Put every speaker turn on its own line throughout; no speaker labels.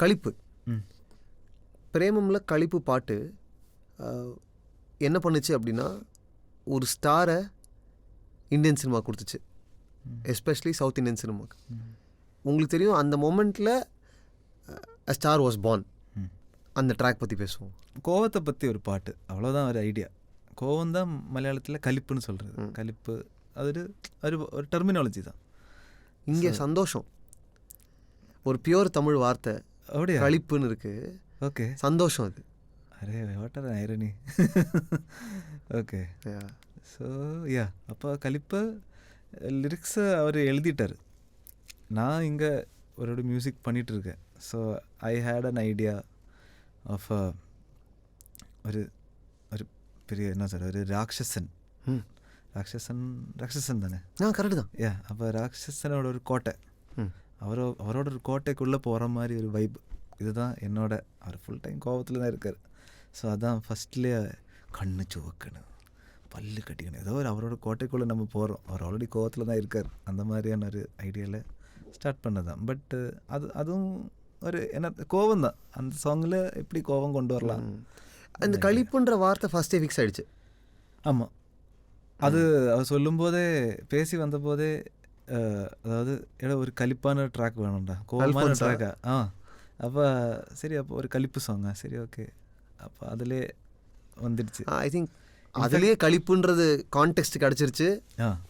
களிப்பு.
ம்.
பிரேமம்ல களிப்பு பாட்டு என்ன பண்ணுச்சு அப்படின்னா, ஒரு ஸ்டாரை இந்தியன் சினிமா கொடுத்துச்சு, எஸ்பெஷலி சவுத் இந்தியன் சினிமாவுக்கு. உங்களுக்கு தெரியும், அந்த மொமெண்ட்டில் அ ஸ்டார் வாஸ் born. அந்த ட்ராக் பற்றி பேசுவோம்.
கோவத்தை பற்றி ஒரு பாட்டு, அவ்வளோதான் ஒரு ஐடியா. கோவம் தான் மலையாளத்தில் கலிப்புன்னு சொல்கிறது. கலிப்பு அது ஒரு டெர்மினாலஜி தான்.
இங்கே சந்தோஷம், ஒரு பியூர் தமிழ் வார்த்தை
அப்படியா?
களிப்புன்னு இருக்கு.
ஓகே,
சந்தோஷம் அது.
Array water irony. Okay,
Yeah.
So yeah, அப்போ கலிப்பு லிரிக்ஸை அவர் எழுதிட்டார். நான் இங்கே ஒரு மியூசிக் பண்ணிகிட்ருக்கேன். So I hate an idea of ஒரு ஒரு பெரிய என்ன சார், ஒரு ராட்சசன். ராட்சசன் தானே?
கரெக்டு தான்.
யா, அப்போ ராட்சசனோட ஒரு கோட்டை, அவரோட ஒரு கோட்டைக்குள்ளே போகிற மாதிரி ஒரு வைப். இதுதான் என்னோட, அவர் ஃபுல் டைம் கோவத்தில் தான் இருக்கார். ஸோ அதான் ஃபஸ்ட்லேயே கண்ணு சுவக்கணும், பல்லு கட்டிக்கணும், ஏதோ ஒரு அவரோட கோட்டைக்குள்ளே நம்ம போகிறோம். அவர் ஆல்ரெடி கோவத்தில் தான் இருக்கார். அந்த மாதிரியான ஒரு ஐடியாவில் ஸ்டார்ட் பண்ணதான். பட்டு அதுவும் ஒரு என்ன கோவம் தான். அந்த சாங்கில் எப்படி கோவம் கொண்டு வரலாம்.
அந்த களிப்புன்ற வார்த்தை ஃபஸ்ட்டே ஃபிக்ஸ் ஆகிடுச்சு.
ஆமாம், அது அவர் சொல்லும்போதே, பேசி வந்தபோதே, அதாவது ஒரு கலிப்பான ட்ராக் வேணும்டா, கோவமான ட்ராக்கா. அப்போ சரி, அப்போ ஒரு கலிப்பு சாங்கா, சரி ஓகே, அப்போ அதிலே வந்துடுச்சு.
ஐ திங்க் அதுலேயே களிப்புன்றது கான்டெக்ட் கிடச்சிருச்சு.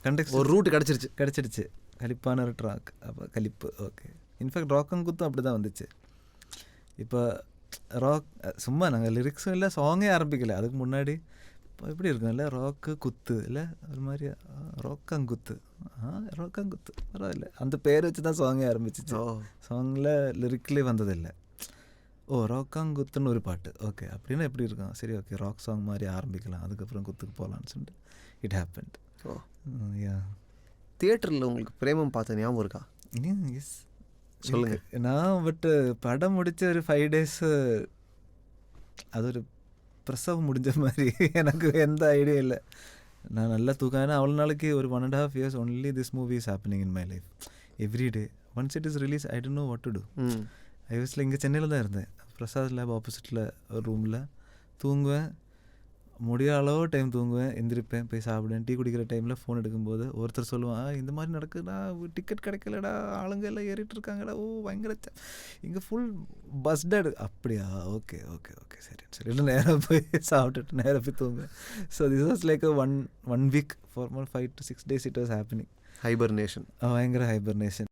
கண்டெக்ட்
ஒரு ரூட்
கிடச்சிடுச்சு, கலிப்பான ஒரு ட்ராக், அப்போ கலிப்பு. ஓகே, இன்ஃபேக்ட் ராக்கங்குத்தும் அப்படி தான் வந்துச்சு. இப்போ ராக் சும்மா நாங்கள் லிரிக்ஸும் இல்லை, சாங்கே ஆரம்பிக்கலை. அதுக்கு முன்னாடி எப்படி இருக்கும் இல்லை, ராக்கு குத்து இல்லை, ஒரு மாதிரி ராக்கங்குத்து. ராக்கங்குத்து பரவாயில்ல, அந்த பேர் வச்சு தான் சாங்கே ஆரம்பிச்சிச்சு. சாங்கில் லிரிக்லேயே வந்ததில்லை. ராக்காங்குத்துன்னு ஒரு பாட்டு. ஓகே, அப்படின்னா எப்படி இருக்கும், சரி ஓகே, ராக் சாங் மாதிரி ஆரம்பிக்கலாம், அதுக்கப்புறம் குத்துக்கு போகலான்னு சொல்லிட்டு இட் ஹேப்பன்ட். யா,
தியேட்டரில் உங்களுக்கு பிரேமம் பார்த்த ஞாபகம் இருக்கா?
எஸ்,
சொல்லுங்க.
நான் பட்டு படம் முடித்த ஒரு 5 days அது ஒரு பிரசவம் முடிஞ்ச மாதிரி. எனக்கு எந்த ஐடியா இல்லை. நான் நல்லா தூக்கம். ஏன்னா அவ்வளோ நாளைக்கு ஒரு 1.5 years only this movie is happening in my life. Every day once it is release I don't know what to do. I வாஸ்ல இங்கே சென்னையில் தான் இருந்தேன், பிரசாத் லேப் ஆப்போசிட்டில் ஒரு ரூமில் தூங்குவேன். முடிய அளவு டைம் தூங்குவேன், எந்திரிப்பேன், போய் சாப்பிடுவேன். டீ குடிக்கிற டைமில் ஃபோன் எடுக்கும்போது ஒருத்தர் சொல்லுவான், இந்த மாதிரி நடக்குதுடா, டிக்கெட் கிடைக்கலடா, ஆளுங்க எல்லாம் ஏறிட்டு இருக்காங்கடா, பயங்கர இங்கே ஃபுல் பஸ்டட். அப்படியா, ஓகே ஓகே ஓகே, சரி சரி, நேராக போய் சாப்பிட்டுட்டு நேராக போய் தூங்குவேன். So this was like one week for 5 to 6 days it was happening.
Hibernation,
பயங்கர ஹைபர்னேஷன்.